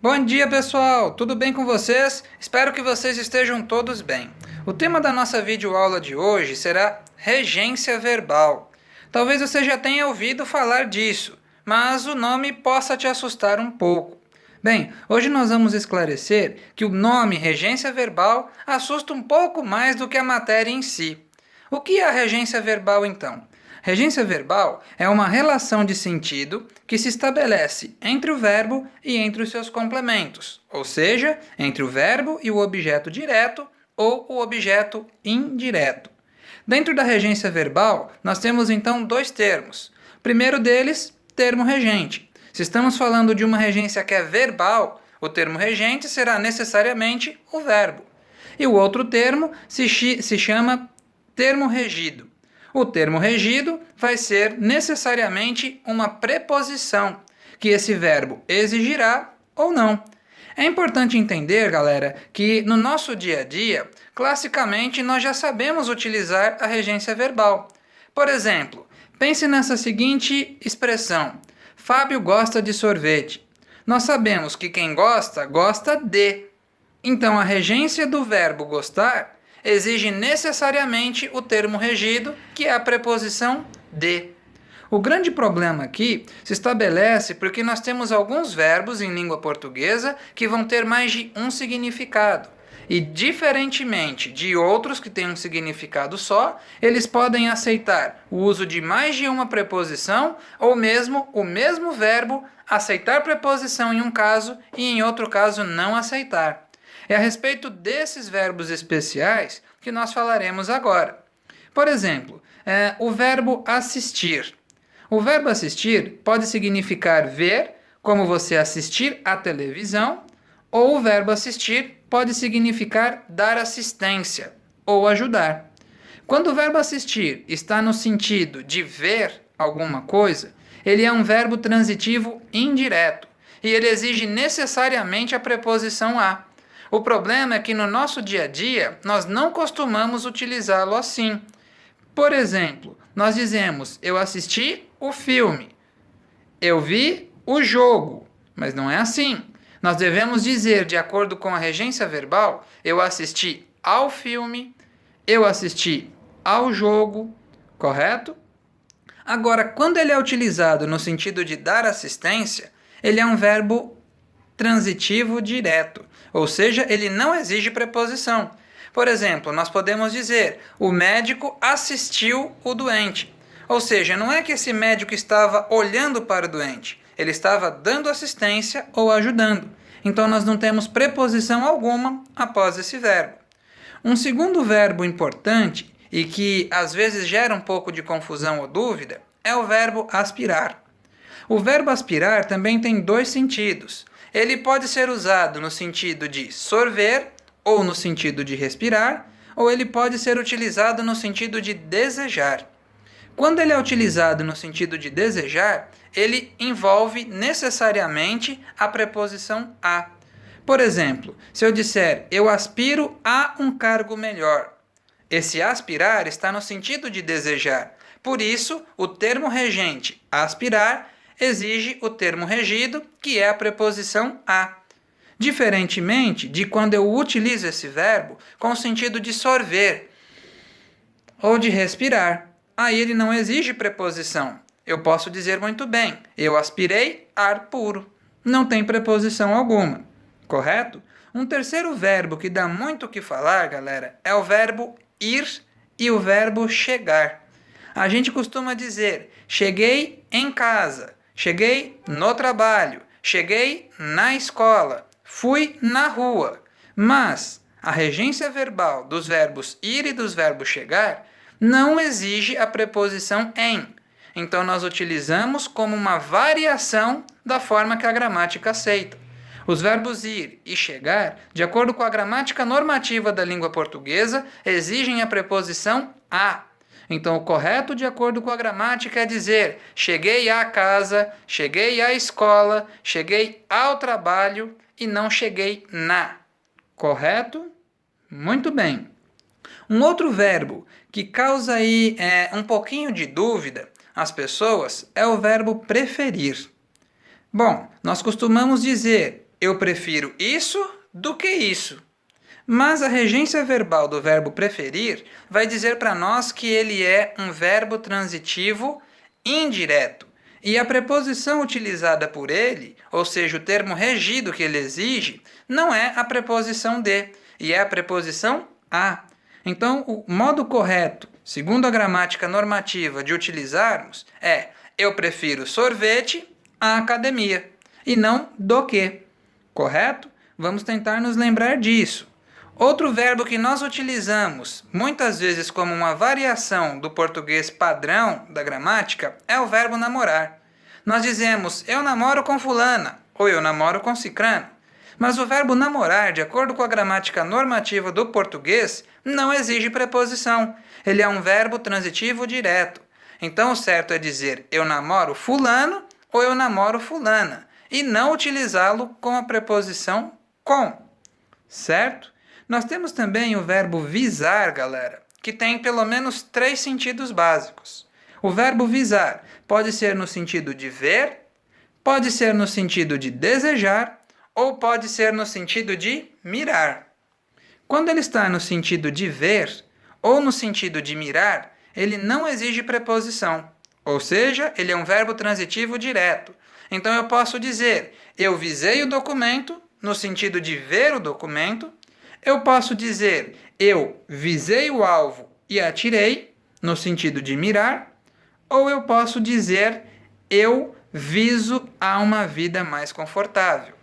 Bom dia, pessoal! Tudo bem com vocês? Espero que vocês estejam todos bem. O tema da nossa videoaula de hoje será regência verbal. Talvez você já tenha ouvido falar disso, mas o nome possa te assustar um pouco. Bem, hoje nós vamos esclarecer que o nome regência verbal assusta um pouco mais do que a matéria em si. O que é a regência verbal, então? Regência verbal é uma relação de sentido que se estabelece entre o verbo e entre os seus complementos, ou seja, entre o verbo e o objeto direto ou o objeto indireto. Dentro da regência verbal, nós temos então dois termos. O primeiro deles, termo regente. Se estamos falando de uma regência que é verbal, o termo regente será necessariamente o verbo. E o outro termo se chama termo regido. O termo regido vai ser necessariamente uma preposição, que esse verbo exigirá ou não. É importante entender, galera, que no nosso dia a dia, classicamente nós já sabemos utilizar a regência verbal. Por exemplo, pense nessa seguinte expressão: Fábio gosta de sorvete. Nós sabemos que quem gosta, gosta de. Então a regência do verbo gostar exige necessariamente o termo regido, que é a preposição de. O grande problema aqui se estabelece porque nós temos alguns verbos em língua portuguesa que vão ter mais de um significado. E, diferentemente de outros que têm um significado só, eles podem aceitar o uso de mais de uma preposição ou mesmo o mesmo verbo aceitar preposição em um caso e em outro caso não aceitar. É a respeito desses verbos especiais que nós falaremos agora. Por exemplo, o verbo assistir. O verbo assistir pode significar ver, como você assistir à televisão, ou o verbo assistir pode significar dar assistência ou ajudar. Quando o verbo assistir está no sentido de ver alguma coisa, ele é um verbo transitivo indireto e ele exige necessariamente a preposição a. O problema é que no nosso dia a dia nós não costumamos utilizá-lo assim. Por exemplo, nós dizemos: eu assisti o filme, eu vi o jogo, mas não é assim. Nós devemos dizer, de acordo com a regência verbal, eu assisti ao filme, eu assisti ao jogo, correto? Agora, quando ele é utilizado no sentido de dar assistência, ele é um verbo transitivo direto, ou seja, ele não exige preposição. Por exemplo, nós podemos dizer: o médico assistiu o doente. Ou seja, não é que esse médico estava olhando para o doente, ele estava dando assistência ou ajudando. Então nós não temos preposição alguma após esse verbo. Um segundo verbo importante e que às vezes gera um pouco de confusão ou dúvida é o verbo aspirar. O verbo aspirar também tem dois sentidos. Ele pode ser usado no sentido de sorver, ou no sentido de respirar, ou ele pode ser utilizado no sentido de desejar. Quando ele é utilizado no sentido de desejar, ele envolve necessariamente a preposição a. Por exemplo, se eu disser eu aspiro a um cargo melhor, esse aspirar está no sentido de desejar. Por isso, o termo regente aspirar exige o termo regido, que é a preposição a. Diferentemente de quando eu utilizo esse verbo com o sentido de sorver ou de respirar. Aí ele não exige preposição. Eu posso dizer muito bem: eu aspirei ar puro. Não tem preposição alguma, correto? Um terceiro verbo que dá muito o que falar, galera, é o verbo ir e o verbo chegar. A gente costuma dizer: cheguei em casa, cheguei no trabalho, cheguei na escola, fui na rua. Mas a regência verbal dos verbos ir e dos verbos chegar não exige a preposição em. Então nós utilizamos como uma variação da forma que a gramática aceita. Os verbos ir e chegar, de acordo com a gramática normativa da língua portuguesa, exigem a preposição a. Então, o correto, de acordo com a gramática, é dizer: cheguei à casa, cheguei à escola, cheguei ao trabalho e não cheguei na. Correto? Muito bem. Um outro verbo que causa aí um pouquinho de dúvida às pessoas é o verbo preferir. Bom, nós costumamos dizer: eu prefiro isso do que isso. Mas a regência verbal do verbo preferir vai dizer para nós que ele é um verbo transitivo indireto. E a preposição utilizada por ele, ou seja, o termo regido que ele exige, não é a preposição de, e é a preposição a. Então, o modo correto, segundo a gramática normativa de utilizarmos, é eu prefiro sorvete à academia, e não do que. Correto? Vamos tentar nos lembrar disso. Outro verbo que nós utilizamos, muitas vezes como uma variação do português padrão da gramática, é o verbo namorar. Nós dizemos, eu namoro com fulana, ou eu namoro com cicrano. Mas o verbo namorar, de acordo com a gramática normativa do português, não exige preposição. Ele é um verbo transitivo direto. Então o certo é dizer, eu namoro fulano, ou eu namoro fulana, e não utilizá-lo com a preposição com. Certo? Nós temos também o verbo visar, galera, que tem pelo menos 3 sentidos básicos. O verbo visar pode ser no sentido de ver, pode ser no sentido de desejar, ou pode ser no sentido de mirar. Quando ele está no sentido de ver, ou no sentido de mirar, ele não exige preposição. Ou seja, ele é um verbo transitivo direto. Então eu posso dizer, eu visei o documento, no sentido de ver o documento. Eu posso dizer, eu visei o alvo e atirei, no sentido de mirar. Ou eu posso dizer, eu viso a uma vida mais confortável.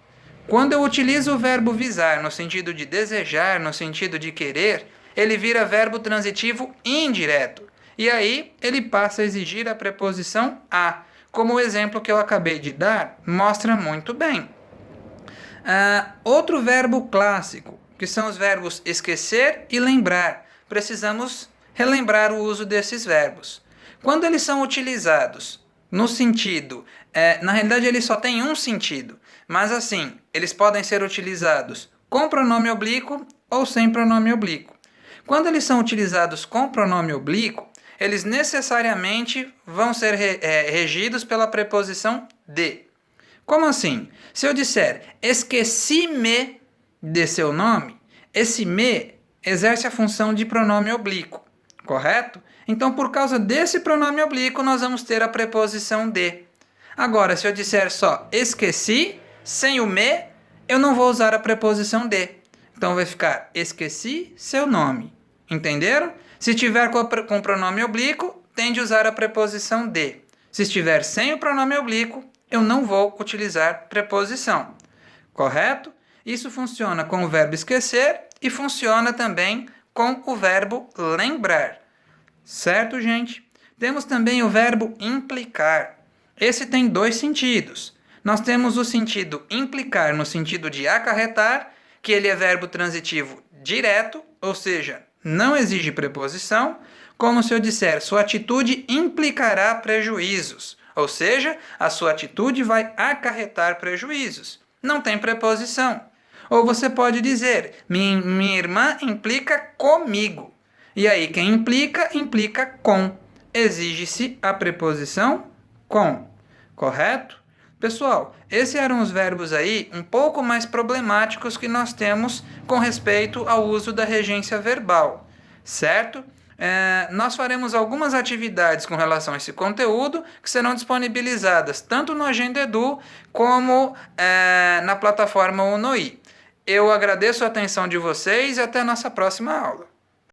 Quando eu utilizo o verbo visar no sentido de desejar, no sentido de querer, ele vira verbo transitivo indireto. E aí ele passa a exigir a preposição a, como o exemplo que eu acabei de dar mostra muito bem. Outro verbo clássico, que são os verbos esquecer e lembrar. Precisamos relembrar o uso desses verbos. Quando eles são utilizados no sentido, na realidade eles só têm um sentido, mas assim, eles podem ser utilizados com pronome oblíquo ou sem pronome oblíquo. Quando eles são utilizados com pronome oblíquo, eles necessariamente vão ser regidos pela preposição de. Como assim? Se eu disser, esqueci-me de seu nome, esse me exerce a função de pronome oblíquo, correto? Então, por causa desse pronome oblíquo, nós vamos ter a preposição de. Agora, se eu disser só esqueci, sem o me, eu não vou usar a preposição de. Então, vai ficar esqueci seu nome. Entenderam? Se estiver com pronome oblíquo, tem de usar a preposição de. Se estiver sem o pronome oblíquo, eu não vou utilizar preposição. Correto? Isso funciona com o verbo esquecer e funciona também com o verbo lembrar. Certo, gente? Temos também o verbo implicar. Esse tem 2 sentidos. Nós temos o sentido implicar no sentido de acarretar, que ele é verbo transitivo direto, ou seja, não exige preposição, como se eu disser, sua atitude implicará prejuízos, ou seja, a sua atitude vai acarretar prejuízos. Não tem preposição. Ou você pode dizer, minha irmã implica comigo. E aí, quem implica, implica com. Exige-se a preposição com. Correto? Pessoal, esses eram os verbos aí um pouco mais problemáticos que nós temos com respeito ao uso da regência verbal. Certo? Nós faremos algumas atividades com relação a esse conteúdo que serão disponibilizadas tanto no Agenda Edu como na plataforma UNOI. Eu agradeço a atenção de vocês e até a nossa próxima aula.